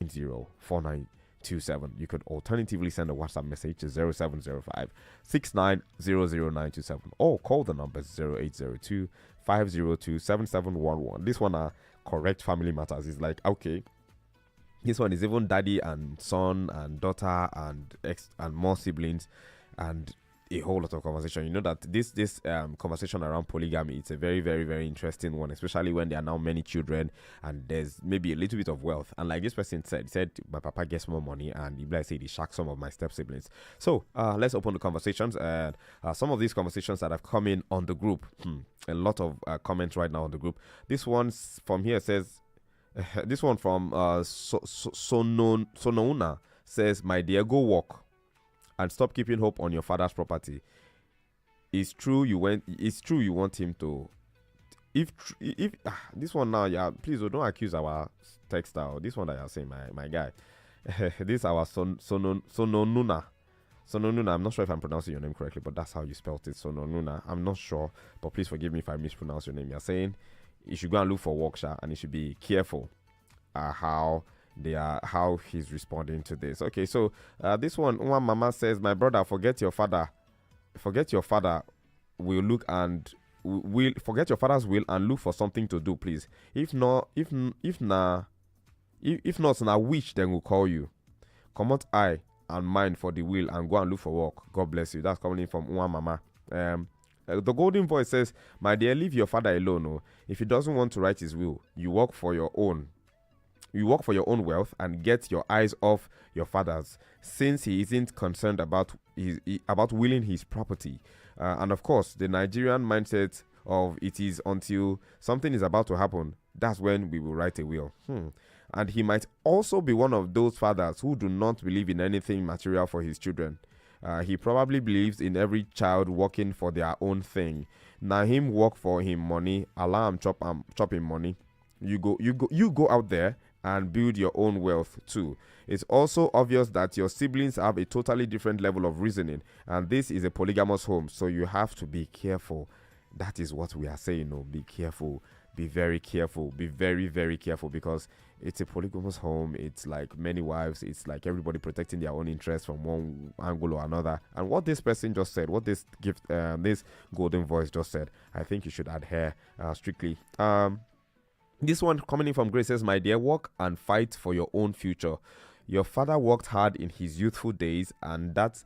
4927. You could alternatively send a WhatsApp message to 0705 69000927 or call the number 0802 502 7711. This one are correct family matters. It's like, okay, this one is even daddy and son and daughter and ex and more siblings and a whole lot of conversation. You know that this conversation around polygamy, it's a very, very, very interesting one, especially when there are now many children and there's maybe a little bit of wealth. And like this person said, he said my papa gets more money and he like said he shacks some of my step siblings. So let's open the conversations, and some of these conversations that have come in on the group. A lot of comments right now on the group. This one from here says, this one from Sonouna says, my dear, go walk and stop keeping hope on your father's property. It's true you want him to. If this one now, yeah, please don't accuse our textile. This one that you're saying, my guy. This our Sononuna. Sononuna. I'm not sure if I'm pronouncing your name correctly, but that's how you spelled it. Sononuna. I'm not sure, but please forgive me if I mispronounce your name. You're saying you should go and look for workshop and you should be careful how he's responding to this. Okay, so this one mama says, my brother, forget your father will look and will forget your father's will and look for something to do, please. If not now which then will call you. Come out eye and mind for the will and go and look for work. God bless you. That's coming in from one mama. The golden voice says, my dear, leave your father alone. Oh. If he doesn't want to write his will, you work for your own wealth and get your eyes off your father's, since he isn't concerned about willing his property. And of course, the Nigerian mindset of it is until something is about to happen, that's when we will write a will. And he might also be one of those fathers who do not believe in anything material for his children. He probably believes in every child working for their own thing. Now him work for him money, allow him chop him money. You go out there and build your own wealth too. It's also obvious that your siblings have a totally different level of reasoning, and this is a polygamous home, so you have to be careful. That is what we are saying. No, be careful. Be very careful. Be very, very careful, because it's a polygamous home. It's like many wives. It's like everybody protecting their own interests from one angle or another. And what this person just said, what this this golden voice just said, I think you should adhere strictly. This one coming in from Grace says, my dear, work and fight for your own future. Your father worked hard in his youthful days, and that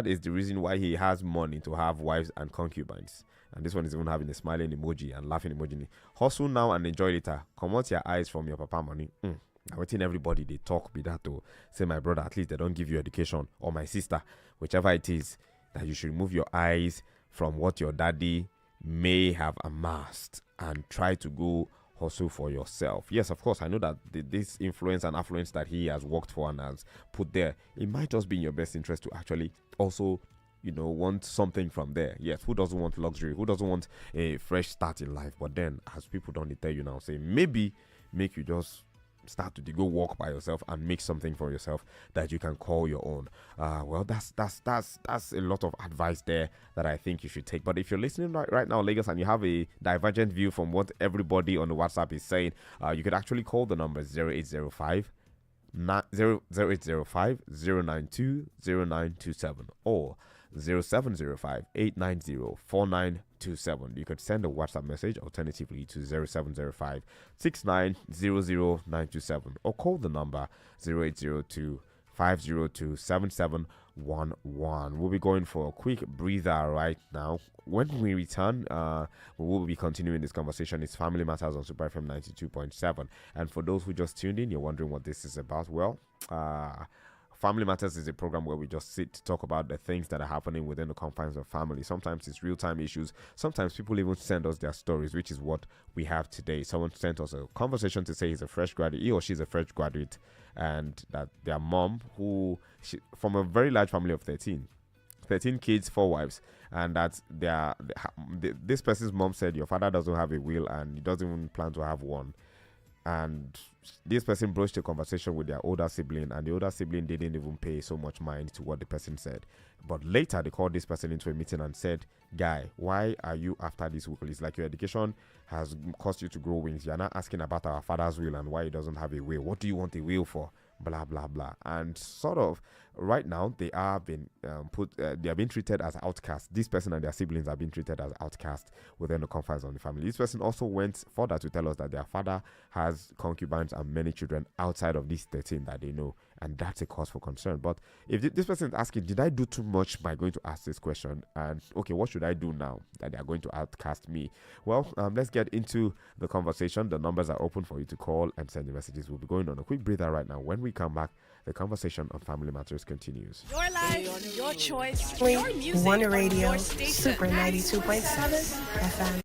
is the reason why he has money to have wives and concubines. And this one is even having a smiling emoji and laughing emoji. Hustle now and enjoy later. Come out your eyes from your papa money. I waiting everybody they talk be that to say, my brother, at least they don't give you education, or my sister, whichever it is, that you should remove your eyes from what your daddy may have amassed and try to go hustle for yourself. Yes, of course, I know that this influence and affluence that he has worked for and has put there, it might just be in your best interest to actually also, want something from there. Yes, who doesn't want luxury? Who doesn't want a fresh start in life? But then, as people don't tell you now, say maybe make you just start to go walk by yourself and make something for yourself that you can call your own. Well, that's a lot of advice there that I think you should take. But if you're listening right now, Lagos, and you have a divergent view from what everybody on the WhatsApp is saying, you could actually call the number 0805 0805 092 0927 or 0705 890 4927. You could send a WhatsApp message alternatively to 0705 6900 or call the number 0802 502 7711. We'll be going for a quick breather right now. When we return, we will be continuing this conversation. It's Family Matters on Super FM 92.7. And for those who just tuned in, you're wondering what this is about. Well, Family Matters is a program where we just sit to talk about the things that are happening within the confines of family. Sometimes it's real-time issues. Sometimes people even send us their stories, which is what we have today. Someone sent us a conversation to say he's a fresh graduate, he or she's a fresh graduate, and that their mom, from a very large family of 13 kids, 4 wives, and that this person's mom said, your father doesn't have a will and he doesn't even plan to have one. And this person broached a conversation with their older sibling, and the older sibling didn't even pay so much mind to what the person said. But later, they called this person into a meeting and said, guy, why are you after this will? It's like your education has caused you to grow wings. You're not asking about our father's will and why he doesn't have a will. What do you want a will for? blah blah blah. And sort of right now they are being they are being treated as outcasts. This person and their siblings are being treated as outcasts within the confines of the family. This person also went further to tell us that their father has concubines and many children outside of these 13 that they know, and that's a cause for concern. But if this person is asking, did I do too much by going to ask this question? And okay, what should I do now that they are going to outcast me? Well, let's get into the conversation. The numbers are open for you to call and send your messages. We'll be going on a quick breather right now. When we come back, the conversation on Family Matters continues. Your life, your choice, your music, One Radio, your station. Super 92.7 FM.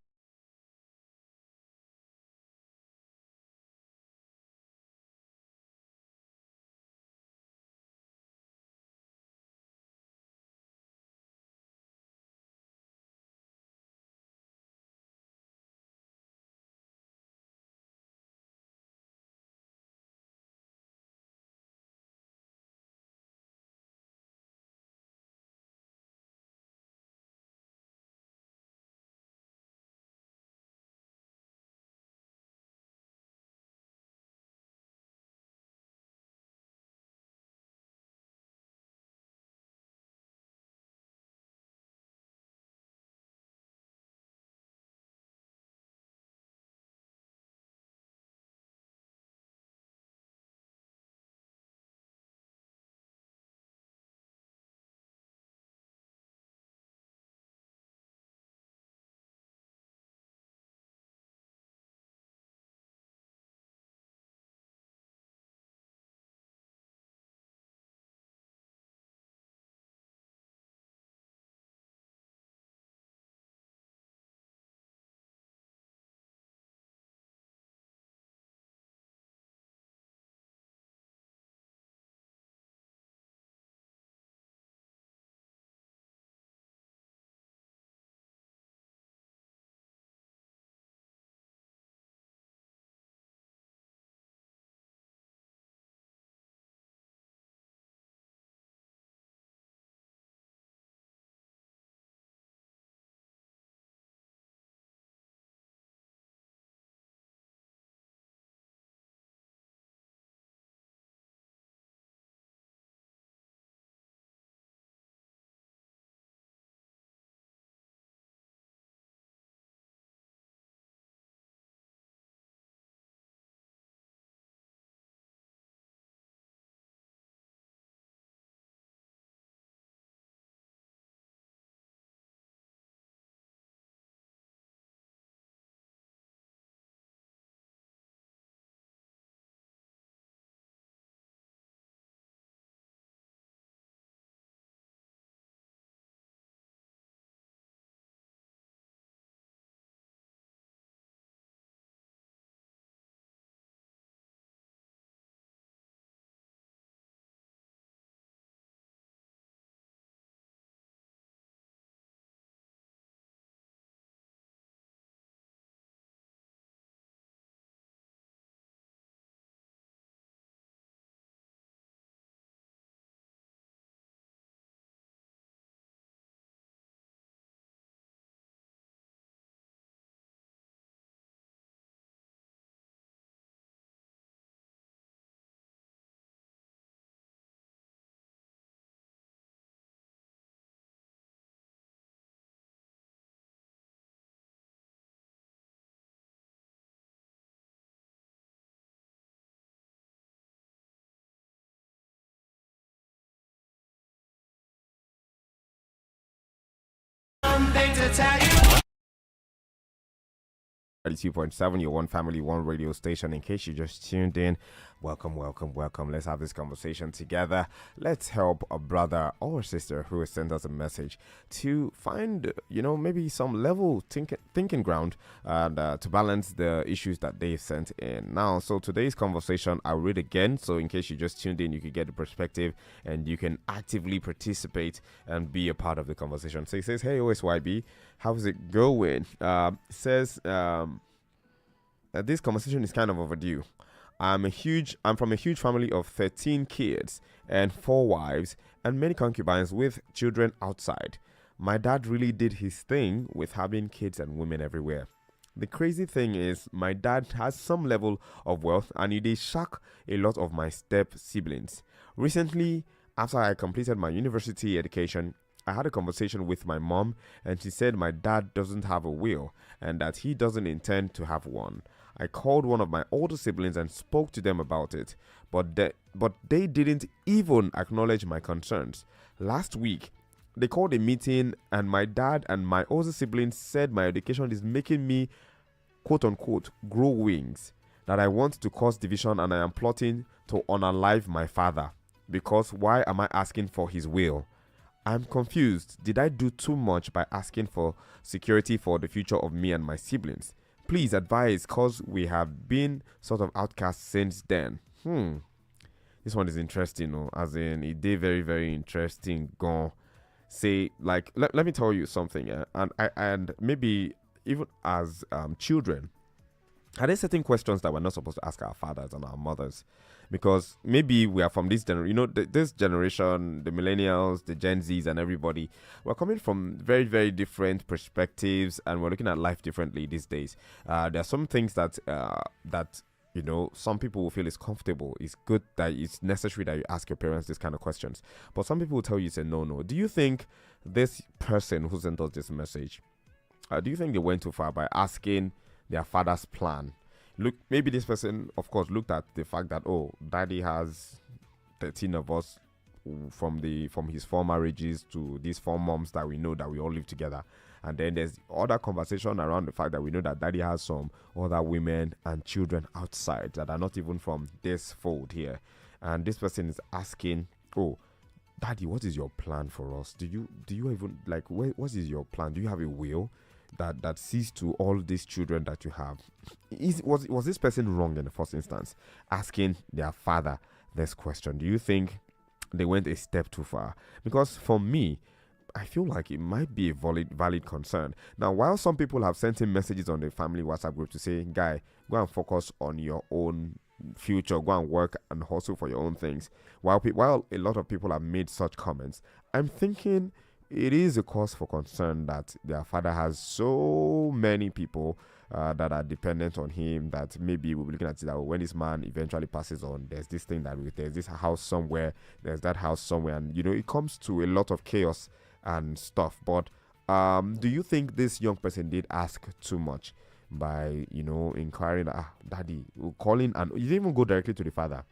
Something to tell you. 32.7, your one family, one radio station. In case you just tuned in, welcome, welcome, welcome. Let's have this conversation together. Let's help a brother or sister who has sent us a message to find, maybe some level thinking ground and to balance the issues that they've sent in. Now, so today's conversation, I'll read again. So in case you just tuned in, you can get the perspective and you can actively participate and be a part of the conversation. So it says, hey, OSYB, how's it going? This conversation is kind of overdue. I'm from a huge family of 13 kids and 4 wives and many concubines with children outside. My dad really did his thing with having kids and women everywhere. The crazy thing is, my dad has some level of wealth and they shock a lot of my step siblings. Recently, after I completed my university education, I had a conversation with my mom, and she said my dad doesn't have a will and that he doesn't intend to have one. I called one of my older siblings and spoke to them about it, but they didn't even acknowledge my concerns. Last week, they called a meeting, and my dad and my older siblings said my education is making me, quote unquote, grow wings, that I want to cause division and I am plotting to unalive my father. Because why am I asking for his will? I'm confused. Did I do too much by asking for security for the future of me and my siblings? Please advise, cause we have been sort of outcasts since then. This one is interesting, as in it did very, very interesting. Gone. Say, like, let me tell you something, and maybe even as children, are there certain questions that we're not supposed to ask our fathers and our mothers? Because maybe we are from this generation, this generation, the millennials, the Gen Zs, and everybody. We're coming from very, very different perspectives, and we're looking at life differently these days. There are some things that some people will feel is comfortable. It's good that it's necessary that you ask your parents this kind of questions. But some people will tell you, say, no. Do you think this person who sent us this message, do you think they went too far by asking their father's plan? Look, maybe this person, of course, looked at the fact that, daddy has 13 of us from his 4 marriages to these 4 moms that we know that we all live together. And then there's other conversation around the fact that we know that daddy has some other women and children outside that are not even from this fold here. And this person is asking, daddy, what is your plan for us? Do you even, like, what is your plan? Do you have a will that sees to all these children that you have? Was this person wrong in the first instance, asking their father this question? Do you think they went a step too far? Because for me, I feel like it might be a valid concern. Now, while some people have sent him messages on the family WhatsApp group to say, guy, go and focus on your own future, go and work and hustle for your own things, while a lot of people have made such comments, I'm thinking it is a cause for concern that their father has so many people that are dependent on him, that maybe we'll be looking at it that when this man eventually passes on, there's this thing there's this house somewhere, there's that house somewhere, and it comes to a lot of chaos and stuff. But do you think this young person did ask too much by inquiring, daddy, calling, and you didn't even go directly to the father?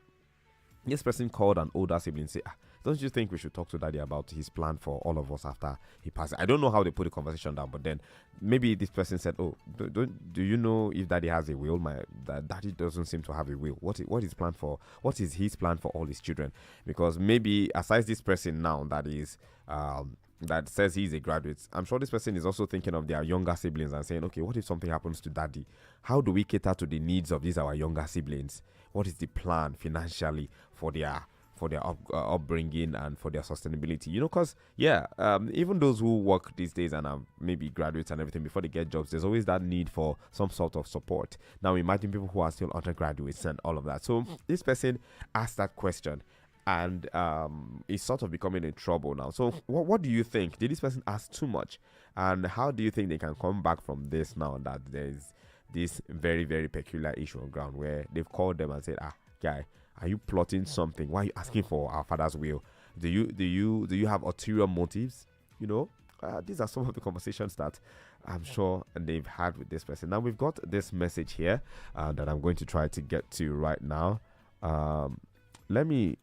This person called an older sibling and say, don't you think we should talk to daddy about his plan for all of us after he passes? I don't know how they put the conversation down, but then maybe this person said, do you know if daddy has a will? Daddy doesn't seem to have a will. What is his plan for? What is his plan for all his children? Because maybe aside this person now that says he's a graduate, I'm sure this person is also thinking of their younger siblings and saying, okay, what if something happens to daddy? How do we cater to the needs of our younger siblings? What is the plan financially for their upbringing and for their sustainability? Because even those who work these days and are maybe graduates and everything, before they get jobs, there's always that need for some sort of support. Now imagine people who are still undergraduates and all of that. So this person asked that question and is sort of becoming in trouble now. So what do you think? Did this person ask too much? And how do you think they can come back from this now that there's this very, very peculiar issue on ground where they've called them and said, guy, are you plotting something? Why are you asking for our father's will? Do you have ulterior motives? These are some of the conversations that I'm sure they've had with this person. Now we've got this message here that I'm going to try to get to right now. Let me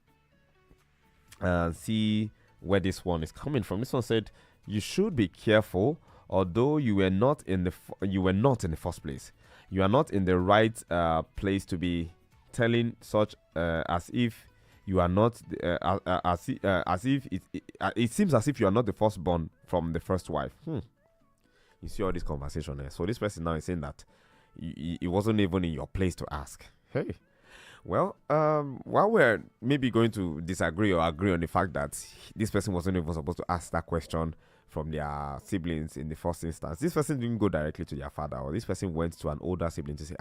see where this one is coming from. This one said, you should be careful. Although you were not in the first place, you are not in the right place to be telling such as if you are not as if it seems as if you are not the firstborn from the first wife. You see all this conversation there. So this person now is saying that it wasn't even in your place to ask. Hey, well, while we're maybe going to disagree or agree on the fact that this person wasn't even supposed to ask that question from their siblings in the first instance, this person didn't go directly to their father, or this person went to an older sibling to say,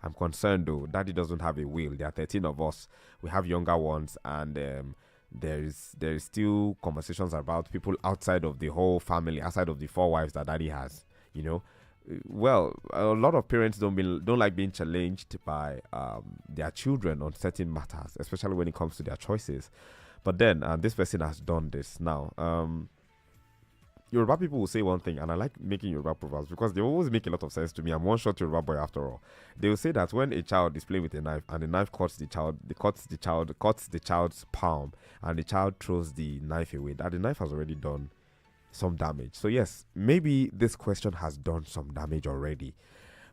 I'm concerned though, daddy doesn't have a will. There are 13 of us. We have younger ones, and there is still conversations about people outside of the whole family, outside of the 4 wives that daddy has. well, a lot of parents don't like being challenged by their children on certain matters, especially when it comes to their choices. But then this person has done this now. Yoruba people will say one thing, and I like making Yoruba proverbs because they always make a lot of sense to me. I'm one short Yoruba boy after all. They will say that when a child is playing with a knife and the knife cuts the child's palm, and the child throws the knife away, that the knife has already done some damage. So yes, maybe this question has done some damage already,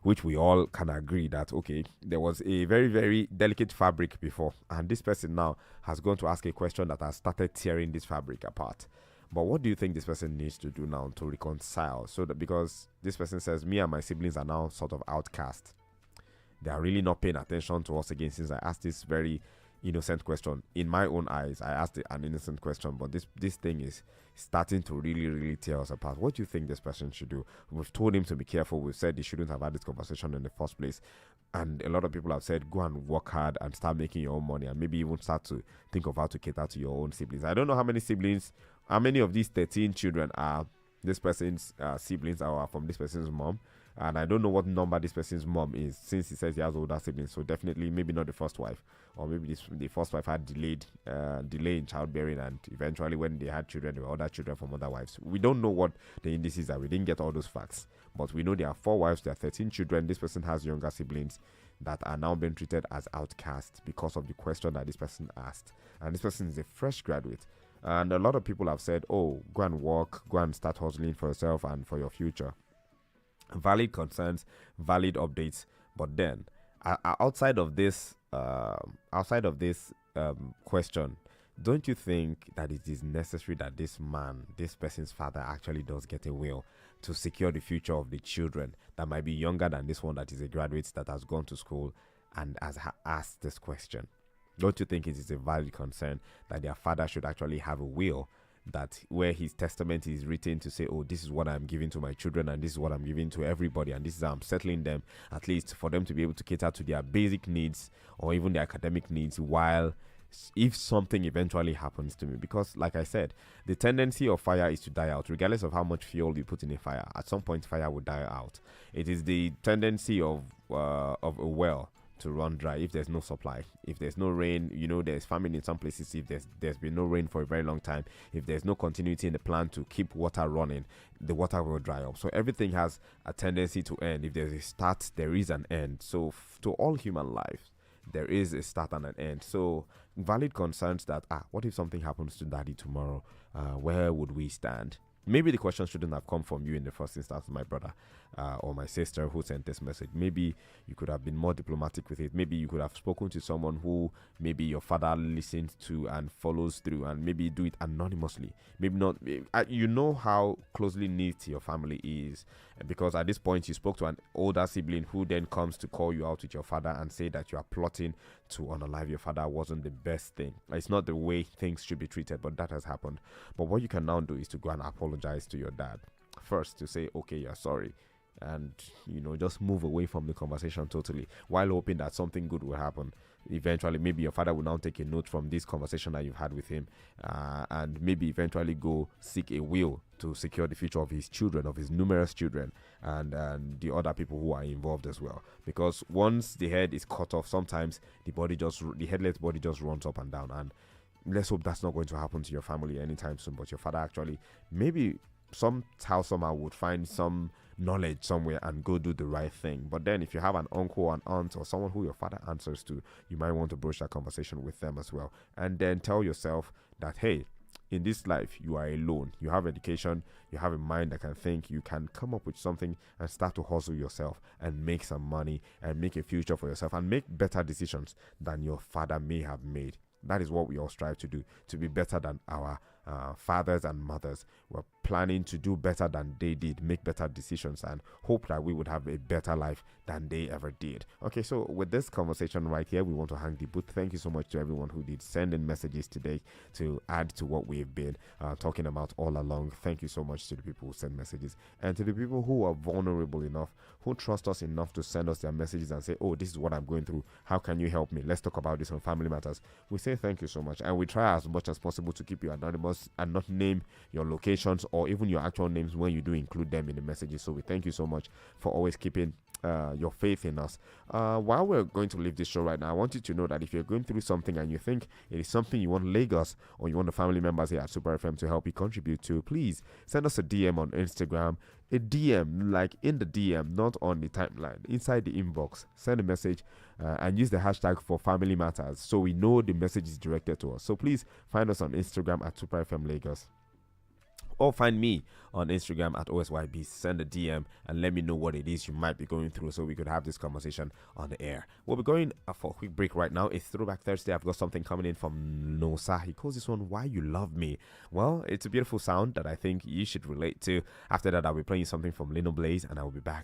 which we all can agree that okay, there was a very, very delicate fabric before, and this person now has gone to ask a question that has started tearing this fabric apart. But what do you think this person needs to do now to reconcile? So that, because this person says, me and my siblings are now sort of outcast. They are really not paying attention to us again since I asked this very innocent question. In my own eyes, I asked an innocent question, but this thing is starting to really, really tear us apart. What do you think this person should do? We've told him to be careful. We've said he shouldn't have had this conversation in the first place. And a lot of people have said, go and work hard and start making your own money, and maybe even start to think of how to cater to your own siblings. I don't know how many of these 13 children are this person's siblings or are from this person's mom. And I don't know what number this person's mom is, since he says he has older siblings. So definitely, maybe not the first wife, or maybe the first wife had delay in childbearing, and eventually when they had children, there were other children from other wives. We don't know what the indices are. We didn't get all those facts, but we know there are 4 wives, there are 13 children. This person has younger siblings that are now being treated as outcasts because of the question that this person asked. And this person is a fresh graduate. And a lot of people have said, oh, go and work, go and start hustling for yourself and for your future. Valid concerns, valid updates. But then, outside of this question, don't you think that it is necessary that this person's father, actually does get a will to secure the future of the children that might be younger than this one that is a graduate that has gone to school and has asked this question? Don't you think it is a valid concern that their father should actually have a will that where his testament is written to say, oh, this is what I'm giving to my children, and this is what I'm giving to everybody, and this is how I'm settling them, at least for them to be able to cater to their basic needs or even their academic needs, while if something eventually happens to me? Because like I said, the tendency of fire is to die out. Regardless of how much fuel you put in a fire, at some point fire will die out. It is the tendency of a well to run dry if there's no supply. If there's no rain, there's famine in some places. If there's been no rain for a very long time, if there's no continuity in the plan to keep water running, the water will dry up. So everything has a tendency to end. If there's a start, there is an end. So to all human life, there is a start and an end. So valid concerns that what if something happens to daddy tomorrow? Where would we stand? Maybe the question shouldn't have come from you in the first instance, my brother or my sister who sent this message. Maybe you could have been more diplomatic with it. Maybe you could have spoken to someone who maybe your father listens to and follows through, and maybe do it anonymously. Maybe not. You know how closely knit your family is, because at this point you spoke to an older sibling who then comes to call you out with your father and say that you are plotting to unalive your father wasn't the best thing. It's not the way things should be treated, but that has happened. But what you can now do is to go and apologize to your dad first, to say, okay, you're sorry, and just move away from the conversation totally, while hoping that something good will happen. Eventually, maybe your father will now take a note from this conversation that you've had with him, and maybe eventually go seek a will to secure the future of his children, of his numerous children, and the other people who are involved as well. Because once the head is cut off, sometimes the headless body just runs up and down. And let's hope that's not going to happen to your family anytime soon. But your father actually, maybe somehow would find some knowledge somewhere and go do the right thing. But then if you have an uncle or an aunt or someone who your father answers to, you might want to broach that conversation with them as well, and then tell yourself that, hey, in this life you are alone. You have education, you have a mind that can think, you can come up with something and start to hustle yourself and make some money and make a future for yourself and make better decisions than your father may have made. That is what we all strive to do, to be better than our fathers and mothers. We're planning to do better than they did, make better decisions, and hope that we would have a better life than they ever did. Okay, so with this conversation right here, we want to hang the boot. Thank you so much to everyone who did send in messages today to add to what we've been talking about all along. Thank you so much to the people who send messages, and to the people who are vulnerable enough, who trust us enough to send us their messages and say, oh, this is what I'm going through. How can you help me? Let's talk about this on Family Matters. We say thank you so much, and we try as much as possible to keep you anonymous and not name your locations or even your actual names when you do include them in the messages. So we thank you so much for always keeping your faith in us. While we're going to leave this show right now, I want you to know that if you're going through something and you think it is something you want Lagos or you want the family members here at Super FM to help you contribute to, please send us a DM on Instagram. A DM, like in the DM, not on the timeline, inside the inbox. Send a message and use the hashtag for family matters so we know the message is directed to us. So please find us on Instagram at Super FM Lagos, or find me on Instagram at OSYB. Send a DM and let me know what it is you might be going through so we could have this conversation on the air. We'll be going for a quick break right now. It's Throwback Thursday. I've got something coming in from Nosa. He calls this one Why You Love Me. Well, it's a beautiful sound that I think you should relate to. After that, I'll be playing something from Lino Blaze and I'll be back.